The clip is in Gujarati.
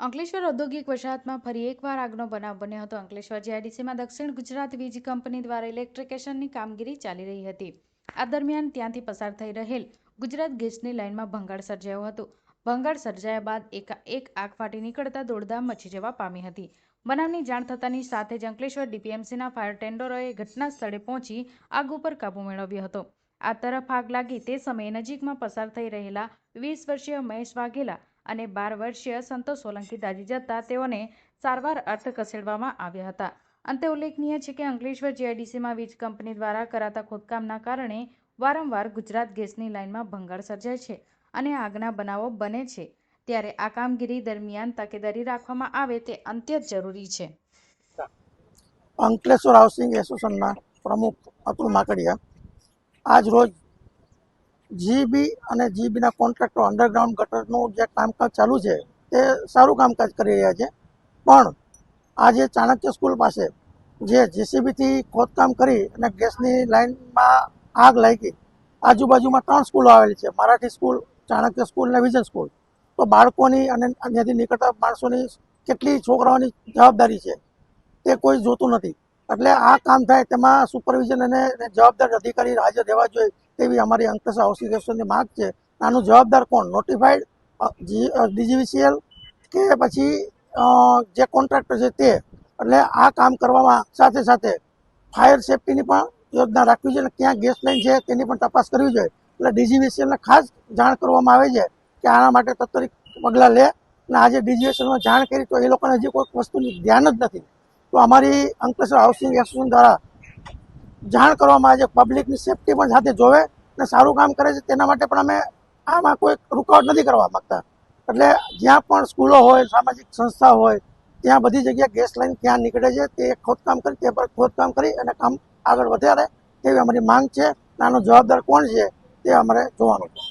અંકલેશ્વર ઔદ્યોગિક વસાહતમાં ફરી એકવાર આગનો બનાવ બન્યો હતો. અંકલેશ્વર જીઆઈડીસીમાં દક્ષિણ ગુજરાત વીજ કંપની દ્વારા ઇલેક્ટ્રિફિકેશનની કામગીરી ચાલી રહી હતી. આ દરમિયાન ત્યાંથી પસાર થઈ રહેલ ગુજરાત ગેસની લાઇનમાં ભંગાણ સર્જાયું હતું. ભંગાણ સર્જાયા બાદ એકાએક આગ ફાટી નીકળતા દોડધામ મચી જવા પામી હતી. બનાવની જાણ થતાની સાથે જ અંકલેશ્વર ડીપીએમસીના ફાયર ટેન્ડરોએ ઘટના સ્થળે પહોંચી આગ ઉપર કાબૂ મેળવ્યો હતો. આ તરફ આગ લાગી તે સમયે નજીકમાં પસાર થઈ રહેલા 20 વર્ષીય મહેશ વાઘેલા અને 12 વર્ષીય સંતોષ સોલંકી દાઝી જતા તેઓને સારવાર અર્થે ખસેડવામાં આવ્યા હતા. અંતે ઉલ્લેખનીય છે કે અંકલેશ્વર જીઆઈડીસીમાં વીજ કંપની દ્વારા કરાતા ખોદકામના કારણે વારંવાર ગુજરાત ગેસની લાઇનમાં ભંગાણ સર્જાય છે અને આગના બનાવો બને છે, ત્યારે આ કામગીરી દરમિયાન તકેદારી રાખવામાં આવે તે અત્યંત જરૂરી છે. અંકલેશ્વર હાઉસિંગ એસોસિએશનના પ્રમુખ અતુલ માકડિયા આજ રોજ જીબી અને જીબીના કોન્ટ્રાક્ટર અંડરગ્રાઉન્ડ ગટરનું જે કામકાજ ચાલુ છે તે સારું કામકાજ કરી રહ્યા છે, પણ આજે ચાણક્ય સ્કૂલ પાસે જે જેસીબીથી ખોદકામ કરી અને ગેસની લાઇનમાં આગ લાગી. આજુબાજુમાં 3 સ્કૂલો આવેલી છે, મરાઠી સ્કૂલ, ચાણક્ય સ્કૂલ અને વિઝન સ્કૂલ. તો બાળકોની અને ત્યાંથી નીકળતા માણસોની કેટલી છોકરાઓની જવાબદારી છે તે કોઈ જોતું નથી. એટલે આ કામ થાય તેમાં સુપરવિઝન અને જવાબદાર અધિકારી હાજર રહેવા જોઈએ તેવી અમારી અંકલેશ્વર હાઉસિંગ એસોસિએશનની માંગ છે. આનું જવાબદાર કોણ? નોટિફાઈડ ડીજીવીસીએલ કે પછી જે કોન્ટ્રાક્ટર છે તે. એટલે આ કામ કરવામાં સાથે સાથે ફાયર સેફટીની પણ યોજના રાખવી જોઈએ અને ક્યાં ગેસ લાઈન છે તેની પણ તપાસ કરવી જોઈએ. એટલે ડીજીવીસીએલને ખાસ જાણ કરવામાં આવે છે કે આના માટે તત્વરિક પગલાં લે. અને આજે ડીજીવીસીએલમાં જાણ કરી તો એ લોકોને હજી કોઈ વસ્તુની ધ્યાન જ નથી. તો અમારી અંકલેશ્વર હાઉસિંગ એસોસિએશન દ્વારા જાણ કરવામાં આવે છે, પબ્લિકની સેફટી પણ સાથે જોવે અને સારું કામ કરે છે તેના માટે પણ અમે આમાં કોઈ રૂકાવટ નથી કરવા માંગતા. એટલે જ્યાં પણ સ્કૂલો હોય, સામાજિક સંસ્થા હોય, ત્યાં બધી જગ્યાએ ગેસ લાઈન ક્યાં નીકળે છે તે ખોદકામ કરી તે પર ખોદકામ કરી અને કામ આગળ વધારે તેવી અમારી માંગ છે. આનો જવાબદાર કોણ છે તે અમારે જોવાનું છે.